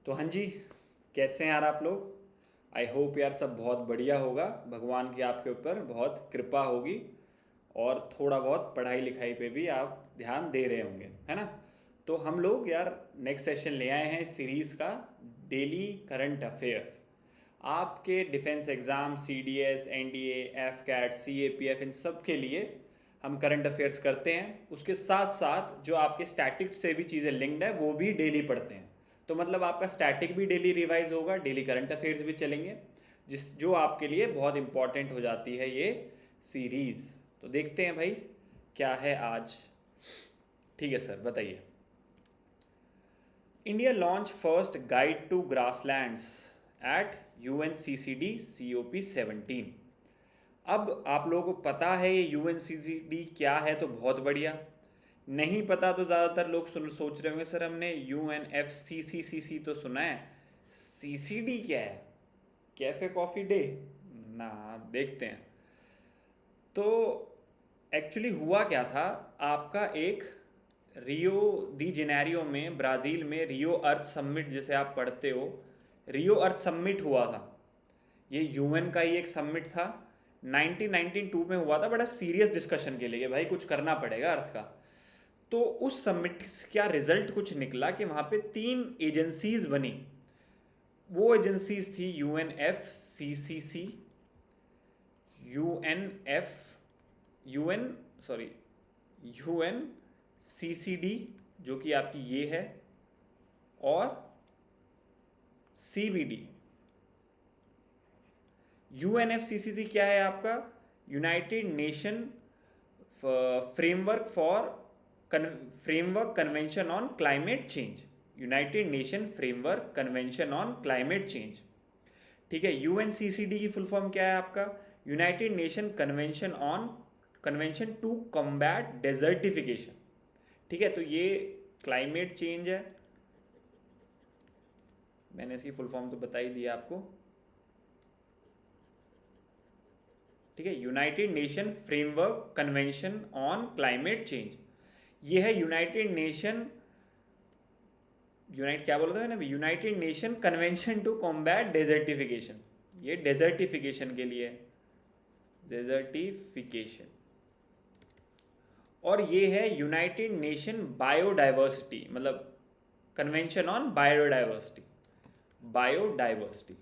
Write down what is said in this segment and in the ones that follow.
तो हाँ जी, कैसे हैं यार आप लोग। आई होप यार सब बहुत बढ़िया होगा। भगवान की आपके ऊपर बहुत कृपा होगी और थोड़ा बहुत पढ़ाई लिखाई पे भी आप ध्यान दे रहे होंगे, है ना। तो हम लोग यार नेक्स्ट सेशन ले आए हैं इस सीरीज़ का, डेली करंट अफेयर्स। आपके defence exam, C D S, N D A, F CAT, C A P F, इन सब के लिए हम करंट अफेयर्स करते हैं। उसके साथ साथ जो आपके स्टैटिक्स से भी चीज़ें लिंक्ड है वो भी डेली पढ़ते हैं। तो मतलब आपका स्टैटिक भी डेली रिवाइज होगा, डेली करंट अफेयर्स भी चलेंगे, जिस जो आपके लिए बहुत इंपॉर्टेंट हो जाती है ये सीरीज़। तो देखते हैं भाई क्या है आज। ठीक है सर, बताइए। India launch first guide to grasslands at UNCCD COP 17। अब आप लोगों को पता है ये UNCCD क्या है, तो बहुत बढ़िया। नहीं पता तो ज़्यादातर लोग सोच रहे होंगे सर हमने UNFCCC तो सुना है, CCD क्या है, कैफ़े कॉफ़ी डे ना। देखते हैं। तो एक्चुअली हुआ क्या था, आपका एक रियो दी जेनेरियो में, ब्राज़ील में रियो अर्थ समिट जिसे आप पढ़ते हो, रियो अर्थ समिट हुआ था। ये यूएन का ही एक समिट था, 1992 में हुआ था। बड़ा सीरियस डिस्कशन के लिए भाई कुछ करना पड़ेगा अर्थ का। तो उस समिट का रिजल्ट कुछ निकला कि वहाँ पे 3 एजेंसीज बनी। वो एजेंसीज थी UNFCCC, UNF UN sorry UNCCD जो कि आपकी ये है, और CBD। UNFCCC क्या है आपका, United nation Framework Convention on climate change. United nation Framework Convention on climate Change. ठीक है। UNCCD की फुल फॉर्म क्या है आपका, United nation convention to combat Desertification. ठीक है। तो ये क्लाइमेट चेंज है, मैंने इसकी फुल फॉर्म तो बता ही दिया आपको। ठीक है। United nation Framework Convention on climate Change, ये है क्या बोला था मैंने अभी, United nation convention to combat Desertification. ये डेजर्टिफिकेशन के लिए, डेजर्टिफिकेशन। और ये है यूनाइटेड नेशन बायोडाइवर्सिटी, मतलब कन्वेंशन ऑन बायोडाइवर्सिटी, बायोडाइवर्सिटी।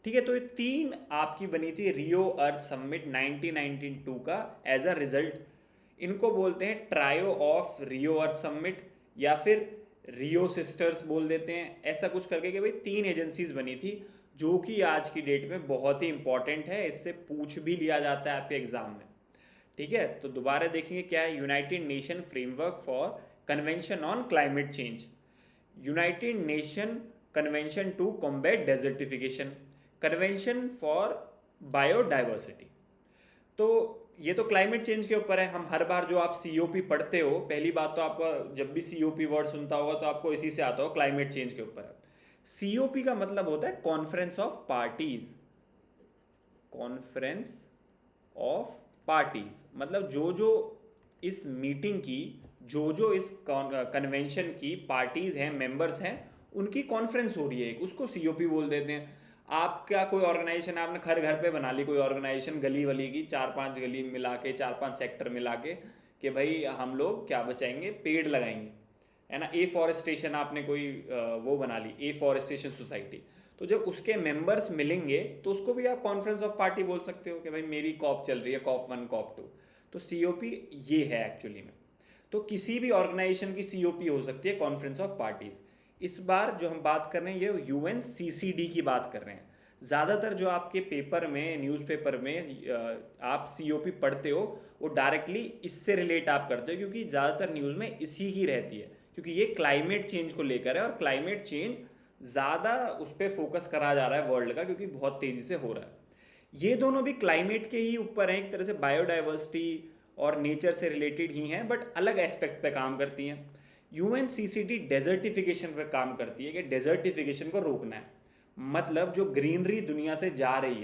ठीक है। तो ये 3 आपकी बनी थी रियो अर्थ समिट 1992 का एज अ रिजल्ट। इनको बोलते हैं trio of Rio earth summit, या फिर रियो सिस्टर्स बोल देते हैं, ऐसा कुछ करके कि भाई 3 एजेंसीज बनी थी, जो कि आज की डेट में बहुत ही इंपॉर्टेंट है। इससे पूछ भी लिया जाता है आपके एग्जाम में। ठीक है। तो दोबारा देखेंगे क्या है, United nation framework for convention on climate change, United nation convention to combat desertification, convention for biodiversity. तो ये तो क्लाइमेट चेंज के ऊपर है। हम हर बार जो आप COP पढ़ते हो, पहली बात तो आपका जब भी COP वर्ड सुनता होगा तो आपको इसी से आता हो, क्लाइमेट चेंज के ऊपर है। COP का मतलब होता है conference of parties, conference of parties, मतलब जो जो इस मीटिंग की, जो जो इस कन्वेंशन की पार्टीज हैं, मेंबर्स हैं, उनकी कॉन्फ्रेंस हो रही है एक, उसको COP बोल देते हैं। आपका कोई ऑर्गेनाइजेशन, आपने घर घर पे बना ली कोई ऑर्गेनाइजेशन, गली वली की 4-5 गली मिला के, 4-5 सेक्टर मिला के, कि भाई हम लोग क्या बचाएंगे, पेड़ लगाएंगे, है ना। एफॉरेस्टेशन आपने कोई वो बना ली, एफॉरेस्टेशन सोसाइटी। तो जब उसके मेंबर्स मिलेंगे तो उसको भी आप कॉन्फ्रेंस ऑफ पार्टी बोल सकते हो कि भाई मेरी कॉप चल रही है, COP 1 COP 2। तो COP ये है एक्चुअली में। तो किसी भी ऑर्गेनाइजेशन की COP हो सकती है, कॉन्फ्रेंस ऑफ पार्टीज। इस बार जो हम बात कर रहे हैं ये UNCCD की बात कर रहे हैं। ज़्यादातर जो आपके पेपर में, न्यूज़पेपर में आप COP पढ़ते हो, वो डायरेक्टली इससे रिलेट आप करते हो, क्योंकि ज़्यादातर न्यूज़ में इसी की रहती है, क्योंकि ये क्लाइमेट चेंज को लेकर है, और क्लाइमेट चेंज ज़्यादा उस पर फोकस करा जा रहा है वर्ल्ड का, क्योंकि बहुत तेज़ी से हो रहा है। ये दोनों भी क्लाइमेट के ही ऊपर हैं, एक तरह से बायोडाइवर्सिटी और नेचर से रिलेटेड ही हैं, बट अलग एस्पेक्ट पे काम करती हैं। UNCCD डेजर्टिफिकेशन पे काम करती है, कि डेजर्टिफिकेशन को रोकना है, मतलब जो ग्रीनरी दुनिया से जा रही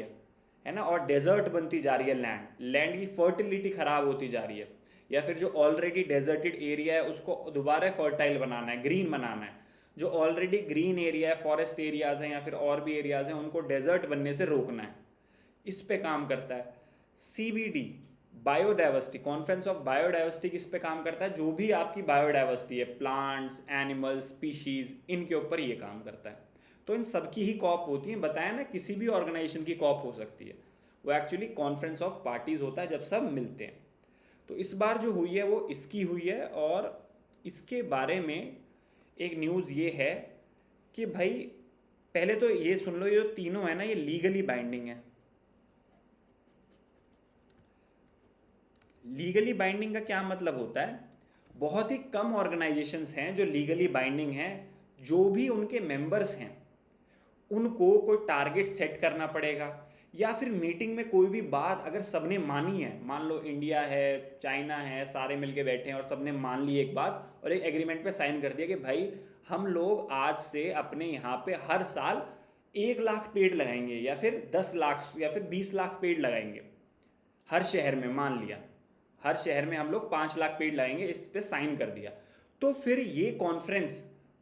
है ना, और डेजर्ट बनती जा रही है, लैंड की फर्टिलिटी खराब होती जा रही है, या फिर जो ऑलरेडी डेजर्टेड एरिया है उसको दोबारा फर्टाइल बनाना है, ग्रीन बनाना है, जो ऑलरेडी ग्रीन एरिया है, फॉरेस्ट एरियाज हैं या फिर और भी एरियाज हैं, उनको डेजर्ट बनने से रोकना है, इस पे काम करता है। CBD biodiversity, conference of biodiversity किस पे काम करता है, जो भी आपकी बायोडाइवर्सिटी है, प्लांट्स, एनिमल्स, स्पीशीज, इनके ऊपर ये काम करता है। तो इन सबकी ही कॉप होती है, बताया ना, किसी भी ऑर्गेनाइजेशन की कॉप हो सकती है, वो एक्चुअली कॉन्फ्रेंस ऑफ पार्टीज होता है जब सब मिलते हैं। तो इस बार जो हुई है वो इसकी हुई है, और इसके बारे में एक न्यूज़ ये है कि भाई पहले तो ये सुन लो, ये जो तीनों है ना, ये लीगली बाइंडिंग है। लीगली बाइंडिंग का क्या मतलब होता है, बहुत ही कम ऑर्गेनाइजेशंस हैं जो लीगली बाइंडिंग हैं। जो भी उनके मेंबर्स हैं उनको कोई टारगेट सेट करना पड़ेगा, या फिर मीटिंग में कोई भी बात अगर सबने मानी है, मान लो इंडिया है, चाइना है, सारे मिलके बैठे हैं और सबने मान ली एक बात और एक एग्रीमेंट पे साइन कर दिया कि भाई हम लोग आज से अपने यहाँ पे हर साल 1 लाख पेड़ लगाएंगे, या फिर 10 लाख या फिर 20 लाख पेड़ लगाएंगे हर शहर में, मान लिया हर शहर में हम लोग 5 लाख पेड़ लगाएंगे, इस पे साइन कर दिया। तो फिर ये कॉन्फ्रेंस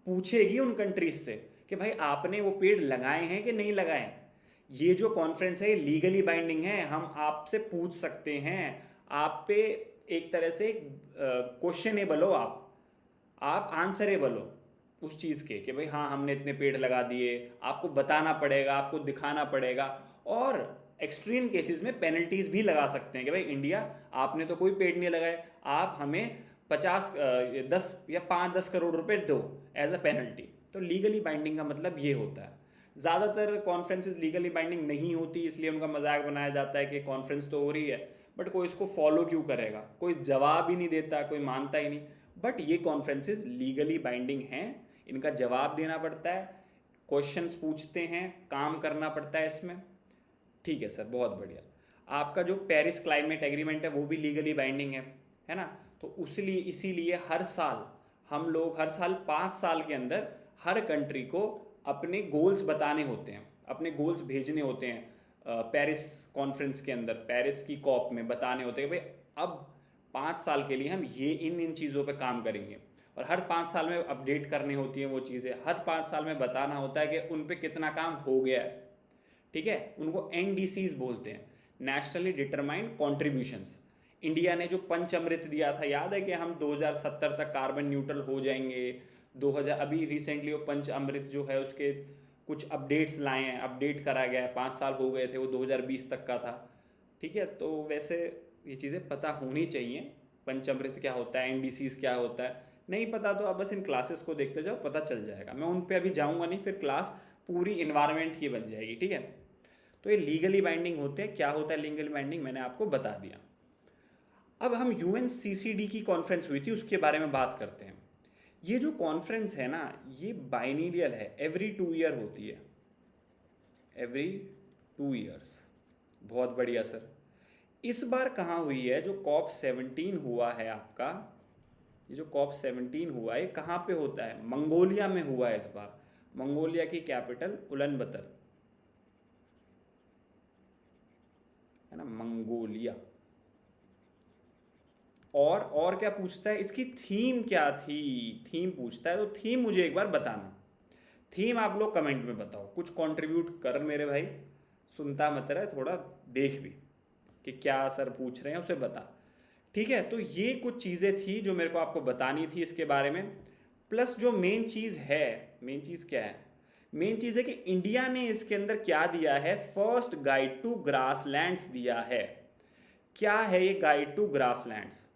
पूछेगी उन कंट्रीज से कि भाई आपने वो पेड़ लगाए हैं कि नहीं लगाए। ये जो कॉन्फ्रेंस है लीगली बाइंडिंग है, हम आपसे पूछ सकते हैं, आप पे एक तरह से क्वेश्चनेबल हो, आप आंसरेबल हो उस चीज़ के कि भाई हाँ हमने इतने पेड़ लगा दिए, आपको बताना पड़ेगा, आपको दिखाना पड़ेगा। और एक्सट्रीम केसेस में पेनल्टीज भी लगा सकते हैं कि भाई इंडिया आपने तो कोई पेड़ नहीं लगाए, आप हमें 10 या 5-10 करोड़ रुपए दो एज अ पेनल्टी। तो लीगली बाइंडिंग का मतलब ये होता है। ज़्यादातर कॉन्फ्रेंसेस लीगली बाइंडिंग नहीं होती, इसलिए उनका मजाक बनाया जाता है कि कॉन्फ्रेंस तो हो रही है बट कोई इसको फॉलो क्यों करेगा, कोई जवाब ही नहीं देता, कोई मानता ही नहीं। बट ये कॉन्फ्रेंसेस लीगली बाइंडिंग हैं, इनका जवाब देना पड़ता है, क्वेश्चंस पूछते हैं, काम करना पड़ता है इसमें। ठीक है सर, बहुत बढ़िया। आपका जो पेरिस क्लाइमेट एग्रीमेंट है वो भी लीगली बाइंडिंग है ना। तो इसलिए इसीलिए हर साल हम लोग, हर साल 5 साल के अंदर हर कंट्री को अपने गोल्स बताने होते हैं, अपने गोल्स भेजने होते हैं पेरिस कॉन्फ्रेंस के अंदर, पेरिस की कॉप में बताने होते हैं कि भाई अब 5 साल के लिए हम ये इन चीज़ों पे काम करेंगे। और हर 5 साल में अपडेट करनी होती हैं वो चीज़ें, हर 5 साल में बताना होता है कि उन पे कितना काम हो गया है। ठीक है, उनको NDCs बोलते हैं, नेशनली डिटरमाइंड कॉन्ट्रीब्यूशंस। इंडिया ने जो पंच अमृत दिया था, याद है कि हम 2070 तक कार्बन न्यूट्रल हो जाएंगे। 2000 अभी रिसेंटली वो पंच अमृत जो है उसके कुछ अपडेट्स लाए हैं, अपडेट करा गया है, 5 साल हो गए थे, वो 2020 तक का था। ठीक है, तो वैसे ये चीज़ें पता होनी चाहिए, पंचामृत क्या होता है, NDCs क्या होता है। नहीं पता तो आप बस इन क्लासेस को देखते जाओ, पता चल जाएगा। मैं उन पे अभी जाऊंगा नहीं, फिर क्लास पूरी इन्वायरमेंट की बन जाएगी। ठीक है, तो ये लीगली बाइंडिंग होते हैं। क्या होता है लीगली बाइंडिंग, मैंने आपको बता दिया। अब हम UNCCD की कॉन्फ्रेंस हुई थी उसके बारे में बात करते हैं। ये जो कॉन्फ्रेंस है ना, ये बाइनीलियल है, एवरी 2 ईयर होती है, एवरी 2 ईयर्स। बहुत बढ़िया सर। इस बार कहाँ हुई है, जो COP17 हुआ है आपका, ये जो COP17 हुआ है कहाँ पे होता है, मंगोलिया में हुआ है इस बार। मंगोलिया की कैपिटल उलानबतर है ना, मंगोलिया। और क्या पूछता है, इसकी थीम क्या थी, थीम पूछता है। तो थीम मुझे एक बार बताना, थीम आप लोग कमेंट में बताओ, कुछ कंट्रीब्यूट कर मेरे भाई, सुनता मत रहे, थोड़ा देख भी कि क्या सर पूछ रहे हैं उसे बता। ठीक है, तो ये कुछ चीज़ें थी जो मेरे को आपको बतानी थी इसके बारे में। प्लस जो मेन चीज़ है, मेन चीज़ क्या है, मेन चीज़ है कि इंडिया ने इसके अंदर क्या दिया है, फर्स्ट गाइड टू ग्रासलैंड्स दिया है। क्या है ये गाइड टू ग्रासलैंड्स?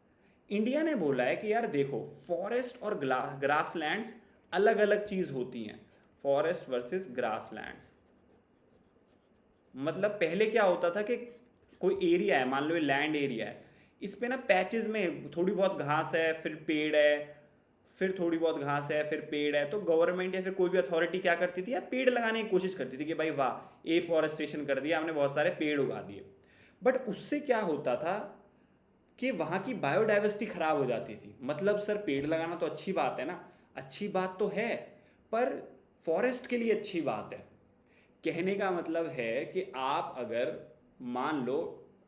इंडिया ने बोला है कि यार देखो, फॉरेस्ट और ग्रासलैंड्स अलग अलग चीज़ होती हैं, फॉरेस्ट वर्सेस ग्रासलैंड्स। मतलब पहले क्या होता था कि कोई एरिया है, मान लो ये लैंड एरिया है, इस पे ना पैचेस में थोड़ी बहुत घास है, फिर पेड़ है, फिर थोड़ी बहुत घास है, फिर पेड़ है। तो गवर्नमेंट या फिर कोई भी अथॉरिटी क्या करती थी, या पेड़ लगाने की कोशिश करती थी कि भाई वाह एफॉरेस्टेशन कर दिया हमने, बहुत सारे पेड़ उगा दिए। बट उससे क्या होता था कि वहाँ की बायोडाइवर्सिटी खराब हो जाती थी। मतलब सर पेड़ लगाना तो अच्छी बात है ना, अच्छी बात तो है, पर फॉरेस्ट के लिए अच्छी बात है। कहने का मतलब है कि आप अगर मान लो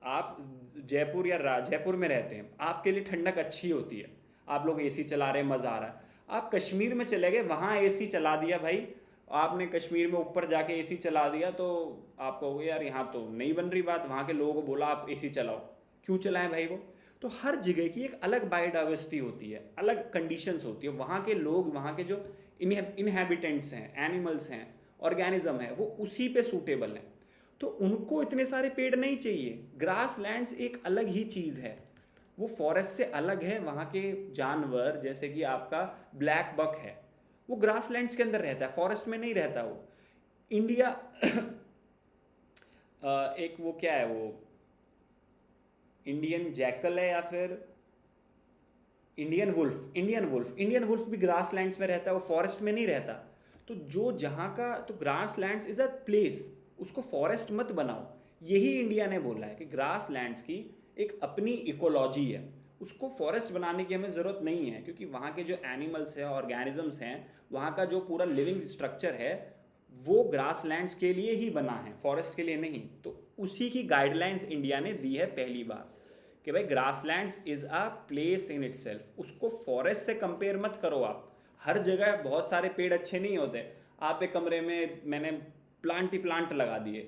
आप जयपुर या जयपुर में रहते हैं, आपके लिए ठंडक अच्छी होती है, आप लोग एसी चला रहे हैं, मज़ा आ रहा है। आप कश्मीर में चले गए, वहाँ एसी चला दिया भाई, आपने कश्मीर में ऊपर जाके एसी चला दिया, तो आप कहोगे यार यहाँ तो नहीं बन रही बात, वहाँ के लोगों को बोला आप एसी चलाओ, क्यों चलाएं भाई वो। तो हर जगह की एक अलग बायोडाइवर्सिटी होती है, अलग कंडीशंस होती है, वहाँ के लोग, वहाँ के जो इनहेबिटेंट्स हैं, एनिमल्स हैं, ऑर्गेनिज्म है, वो उसी पे सूटेबल हैं। तो उनको इतने सारे पेड़ नहीं चाहिए। ग्रास लैंड्स एक अलग ही चीज़ है, वो फॉरेस्ट से अलग है। वहाँ के जानवर जैसे कि आपका ब्लैक बक है, वो ग्रास लैंड्स के अंदर रहता है, फॉरेस्ट में नहीं रहता वो। इंडिया एक वो क्या है, वो इंडियन जैकल है या फिर इंडियन वुल्फ भी ग्रास लैंड्स में रहता है, वो फॉरेस्ट में नहीं रहता। तो जो जहाँ का, तो grass lands is a place, उसको फॉरेस्ट मत बनाओ। यही इंडिया ने बोला है कि ग्रास लैंड्स की एक अपनी इकोलॉजी है, उसको फॉरेस्ट बनाने की हमें ज़रूरत नहीं है, क्योंकि वहाँ के जो एनिमल्स हैं, ऑर्गेनिजम्स हैं, वहाँ का जो पूरा लिविंग स्ट्रक्चर है, वो ग्रास लैंड्स के लिए ही बना है, फॉरेस्ट के लिए नहीं। तो उसी की गाइडलाइंस इंडिया ने दी है पहली बार कि भाई grasslands is a place in itself, उसको फॉरेस्ट से कंपेयर मत करो आप। हर जगह बहुत सारे पेड़ अच्छे नहीं होते, आप एक कमरे में मैंने प्लांट ही प्लांट लगा दिए,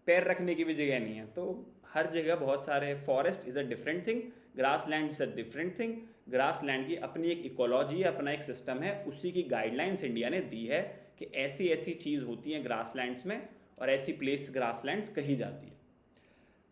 पैर रखने की भी जगह नहीं है। तो हर जगह बहुत सारे, forest is a different thing, grass land is a different thing. Grass land की अपनी एक इकोलॉजी है, अपना एक सिस्टम है, उसी की गाइडलाइंस इंडिया ने दी है कि ऐसी ऐसी चीज़ होती हैं ग्रास लैंड्स में, और ऐसी प्लेस ग्रास लैंड्स कही जाती है।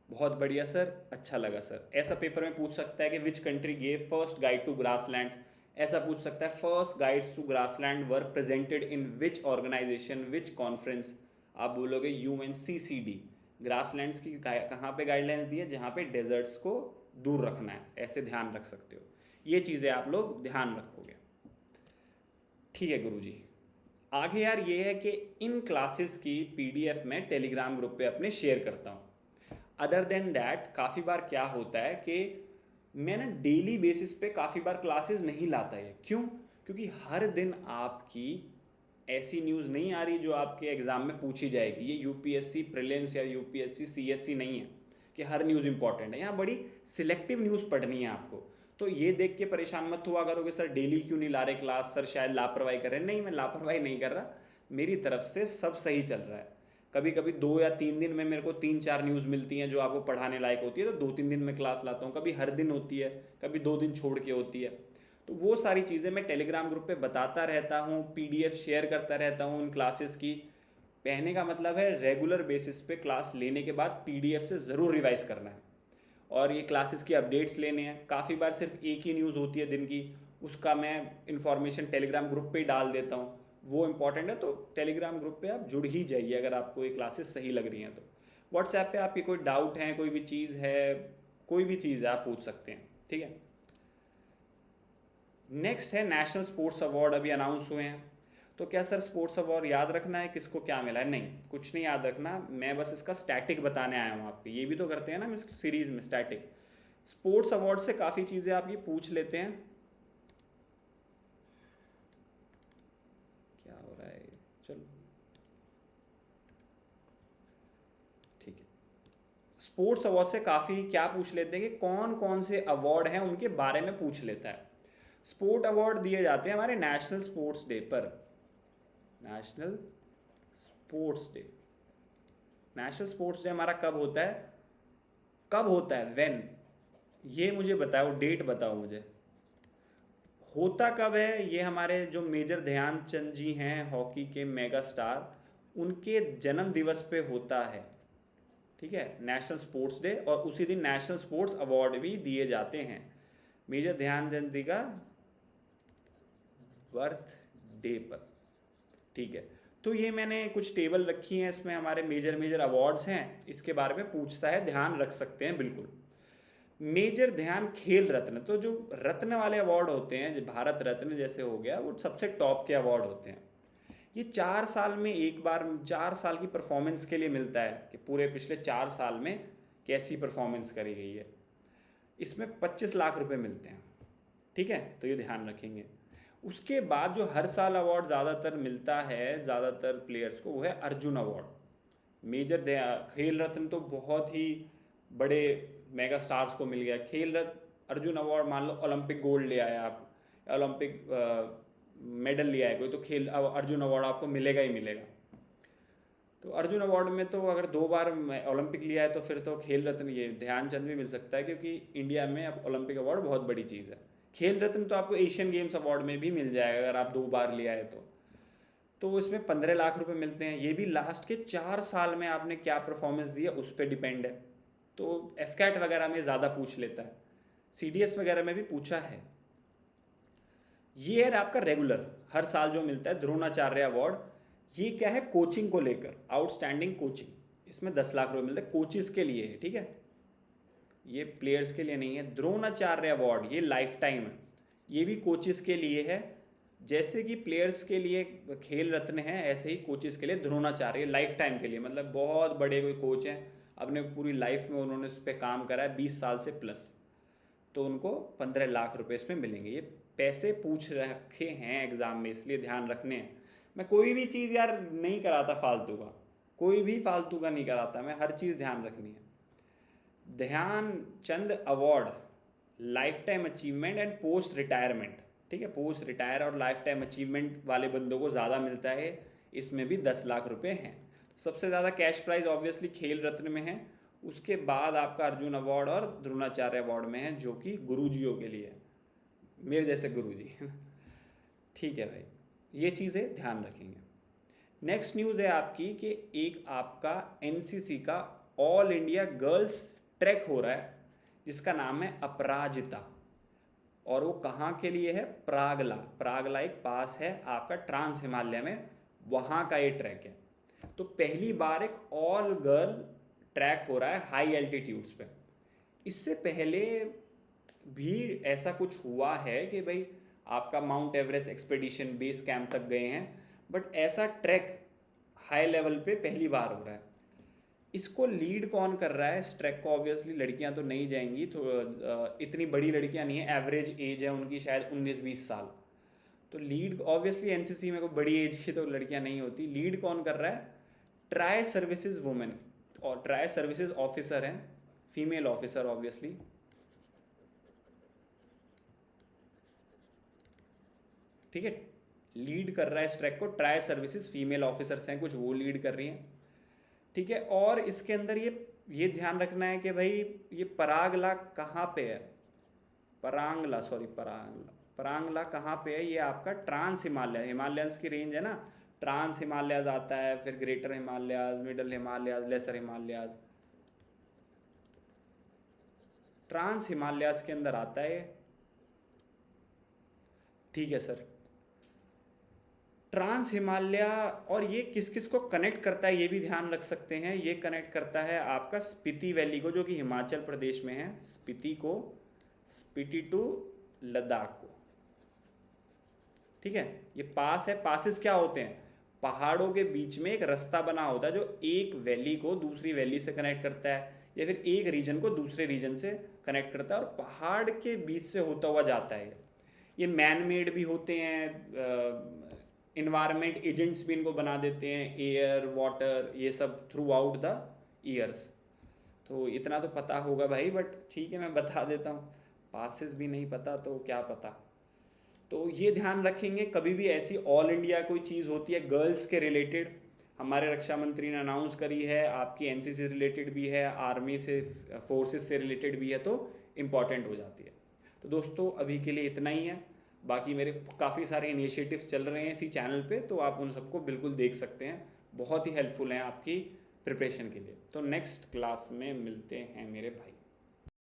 बहुत बढ़िया सर, अच्छा लगा सर। ऐसा पेपर में पूछ सकता है कि which country gave first guide to grasslands, ऐसा पूछ सकता है first guides to grassland were presented in which organization, which conference. आप बोलोगे UNCCD। ग्रासलैंड्स की कहाँ पे गाइडलाइंस दी है, जहाँ पे डेजर्ट्स को दूर रखना है, ऐसे ध्यान रख सकते हो। ये चीज़ें आप लोग ध्यान रखोगे, ठीक है गुरुजी। आगे यार ये है कि इन क्लासेस की PDF मैं टेलीग्राम ग्रुप पे अपने शेयर करता हूँ। अदर देन दैट काफ़ी बार क्या होता है कि मैं ना डेली बेसिस पे काफ़ी बार क्लासेस नहीं लाता है। क्यों? क्योंकि हर दिन आपकी ऐसी न्यूज़ नहीं आ रही जो आपके एग्ज़ाम में पूछी जाएगी। ये UPSC प्रीलिम्स या UPSC CSC नहीं है कि हर न्यूज़ इंपॉर्टेंट है। यहाँ बड़ी सिलेक्टिव न्यूज़ पढ़नी है आपको। तो ये देख के परेशान मत हुआ करोगे सर डेली क्यों नहीं ला रहे क्लास, सर शायद लापरवाही कर रहे हैं। नहीं, मैं लापरवाही नहीं कर रहा, मेरी तरफ से सब सही चल रहा है। कभी कभी 2 या 3 दिन में मेरे को 3-4 न्यूज़ मिलती हैं जो आपको पढ़ाने लायक होती है, तो 2-3 दिन में क्लास लाता हूँ। कभी हर दिन होती है, कभी 2 दिन छोड़ के होती है। तो वो सारी चीज़ें मैं टेलीग्राम ग्रुप पे बताता रहता हूँ, PDF शेयर करता रहता हूँ उन क्लासेस की। कहने का मतलब है रेगुलर बेसिस पे क्लास लेने के बाद PDF से ज़रूर रिवाइज़ करना है, और ये क्लासेस की अपडेट्स लेने हैं। काफ़ी बार सिर्फ एक ही न्यूज़ होती है दिन की, उसका मैं इन्फॉर्मेशन टेलीग्राम ग्रुप पे ही डाल देता हूँ, वो इंपॉर्टेंट है। तो टेलीग्राम ग्रुप पे आप जुड़ ही जाइए अगर आपको ये क्लासेस सही लग रही हैं तो। व्हाट्सएप पे आपकी कोई डाउट है, कोई भी चीज़ है, कोई भी चीज़ है, आप पूछ सकते हैं, ठीक है। नेक्स्ट है नेशनल स्पोर्ट्स अवार्ड, अभी अनाउंस हुए हैं। तो क्या सर स्पोर्ट्स अवार्ड याद रखना है किसको क्या मिला है? नहीं, कुछ नहीं याद रखना, मैं बस इसका स्टैटिक बताने आया हूँ आपको। ये भी तो करते हैं ना हम इस सीरीज़ में, स्टैटिक। स्पोर्ट्स अवार्ड से काफ़ी चीज़ें आप ये पूछ लेते हैं। क्या हो रहा है, चलो ठीक है। स्पोर्ट्स अवार्ड से काफ़ी क्या पूछ लेते हैं कि कौन कौन से अवार्ड हैं उनके बारे में पूछ लेता है। स्पोर्ट अवार्ड दिए जाते हैं हमारे नेशनल स्पोर्ट्स डे पर। National sports day, national sports day हमारा कब होता है? कब होता है, व्हेन? ये मुझे बताओ, डेट बताओ मुझे, होता कब है ये? हमारे जो मेजर ध्यानचंद जी हैं, हॉकी के मेगा स्टार, उनके जन्म दिवस पे होता है, ठीक है, नेशनल स्पोर्ट्स डे। और उसी दिन नेशनल स्पोर्ट्स अवार्ड भी दिए जाते हैं मेजर ध्यानचंद जी का बर्थ डे पर, ठीक है। तो ये मैंने कुछ टेबल रखी हैं, इसमें हमारे मेजर मेजर अवार्ड्स हैं, इसके बारे में पूछता है, ध्यान रख सकते हैं बिल्कुल। मेजर ध्यान खेल रत्न, तो जो रत्न वाले अवार्ड होते हैं, जो भारत रत्न जैसे हो गया, वो सबसे टॉप के अवार्ड होते हैं। ये 4 साल में एक बार, 4 साल की परफॉर्मेंस के लिए मिलता है कि पूरे पिछले 4 साल में कैसी परफॉर्मेंस करी गई है। इसमें 25 लाख रुपए मिलते हैं, ठीक है, तो ये ध्यान रखेंगे। उसके बाद जो हर साल अवार्ड ज़्यादातर मिलता है ज़्यादातर प्लेयर्स को, वो है अर्जुन अवार्ड। मेजर खेल रत्न तो बहुत ही बड़े मेगा स्टार्स को मिल गया। खेल रत्न अर्जुन अवार्ड मान लो ओलंपिक गोल्ड ले आया आप, ओलंपिक मेडल लिया है कोई, तो खेल अर्जुन अवार्ड आपको मिलेगा ही मिलेगा। तो अर्जुन अवार्ड में तो अगर 2 बार ओलंपिक लिया है तो फिर तो खेल रत्न ये ध्यानचंद भी मिल सकता है, क्योंकि इंडिया में अब ओलंपिक अवार्ड बहुत बड़ी चीज़ है। खेल रत्न तो आपको एशियन गेम्स अवार्ड में भी मिल जाएगा अगर आप 2 बार लिया है तो इसमें 15 लाख रुपए मिलते हैं। ये भी लास्ट के 4 साल में आपने क्या परफॉर्मेंस दी है उस पर डिपेंड है। तो एफकैट वगैरह में ज़्यादा पूछ लेता है, सीडीएस वगैरह में भी पूछा है। ये है आपका रेगुलर हर साल जो मिलता है द्रोणाचार्य अवार्ड। ये क्या है, कोचिंग को लेकर, आउटस्टैंडिंग कोचिंग, इसमें 10 लाख रुपए मिलते हैं, कोचिस के लिए है, ठीक है, ये प्लेयर्स के लिए नहीं है। द्रोणाचार्य अवार्ड ये लाइफ टाइम है, ये भी कोचिस के लिए है। जैसे कि प्लेयर्स के लिए खेल रत्न है, ऐसे ही कोचिस के लिए द्रोणाचार्य लाइफ टाइम के लिए, मतलब बहुत बड़े कोई कोच हैं, अपने पूरी लाइफ में उन्होंने उस पर काम करा है 20 साल से प्लस, तो उनको 15 लाख रुपए इसमें मिलेंगे। ये पैसे पूछ रखे हैं एग्जाम में, इसलिए ध्यान रखने हैं। मैं कोई भी चीज़ यार नहीं कराता फालतू का, कोई भी फालतू का नहीं कराता, मैं हर चीज़ ध्यान रखनी है। Dhyanchand award lifetime achievement and post retirement, ठीक है, पोस्ट रिटायर और लाइफ टाइम अचीवमेंट वाले बंदों को ज़्यादा मिलता है, इसमें भी 10 लाख रुपए हैं। सबसे ज़्यादा कैश प्राइज ऑब्वियसली खेल रत्न में है, उसके बाद आपका अर्जुन अवार्ड और द्रोणाचार्य अवार्ड में है, जो कि गुरुजियों के लिए है, मेरे जैसे गुरुजी ठीक है भाई, ये चीज़ें ध्यान रखेंगे। नेक्स्ट न्यूज़ है आपकी कि एक आपका एनसीसी का ऑल इंडिया गर्ल्स ट्रैक हो रहा है, जिसका नाम है अपराजिता, और वो कहाँ के लिए है, प्रागला। प्रागला एक पास है आपका ट्रांस हिमालय में, वहाँ का ये ट्रैक है। तो पहली बार एक ऑल गर्ल ट्रैक हो रहा है हाई एल्टीट्यूड्स पे। इससे पहले भी ऐसा कुछ हुआ है कि भाई आपका mount Everest expedition base camp तक गए हैं, बट ऐसा ट्रैक हाई लेवल पे पहली बार हो रहा है। इसको लीड कौन कर रहा है इस ट्रैक को, ऑब्वियसली लड़कियां तो नहीं जाएंगी, तो इतनी बड़ी लड़कियां नहीं है, एवरेज एज है उनकी शायद 19-20 साल। तो लीड ऑब्वियसली एनसीसी में कोई बड़ी एज की तो लड़कियां नहीं होती। लीड कौन कर रहा है, ट्राई सर्विसेज वुमेन, और ट्राई सर्विसेज ऑफिसर हैं, फीमेल ऑफिसर ऑब्वियसली। ठीक है, लीड कर रहा है इस ट्रैक को ट्राई सर्विसेज, फीमेल ऑफिसर्स हैं कुछ, वो लीड कर रही हैं, ठीक है। और इसके अंदर ये ध्यान रखना है कि भाई ये परागला कहाँ पे है, परांगला कहाँ पे है, ये आपका ट्रांस हिमालय, हिमालयंस की रेंज है ना, ट्रांस हिमालयाज आता है, फिर greater Himalayas, middle Himalayas, lesser Himalayas, trans Himalayas के अंदर आता है, ठीक है सर। ट्रांस हिमालय, और ये किस किस को कनेक्ट करता है ये भी ध्यान रख सकते हैं। ये कनेक्ट करता है आपका स्पीति वैली को, जो कि हिमाचल प्रदेश में है, स्पीति टू लद्दाख को, ठीक है। ये पास है, पासिस क्या होते हैं, पहाड़ों के बीच में एक रास्ता बना होता है जो एक वैली को दूसरी वैली से कनेक्ट करता है, या फिर एक रीजन को दूसरे रीजन से कनेक्ट करता है, और पहाड़ के बीच से होता हुआ जाता है। ये मैन मेड भी होते हैं, इन्वायरमेंट एजेंट्स भी इनको बना देते हैं, एयर वाटर ये सब थ्रू आउट द ईयर्स। तो इतना तो पता होगा भाई, बट ठीक है मैं बता देता हूँ, पासिस भी नहीं पता तो क्या पता। तो ये ध्यान रखेंगे, कभी भी ऐसी ऑल इंडिया कोई चीज़ होती है गर्ल्स के रिलेटेड, हमारे रक्षा मंत्री ने अनाउंस करी है, आपकी एनसीसी रिलेटेड भी है, आर्मी से फोर्सेस से रिलेटेड भी है, तो इम्पॉर्टेंट हो जाती है। तो दोस्तों अभी के लिए इतना ही है, बाकी मेरे काफ़ी सारे इनिशिएटिव्स चल रहे हैं इसी चैनल पे, तो आप उन सबको बिल्कुल देख सकते हैं, बहुत ही हेल्पफुल हैं आपकी प्रिपरेशन के लिए। तो नेक्स्ट क्लास में मिलते हैं मेरे भाई।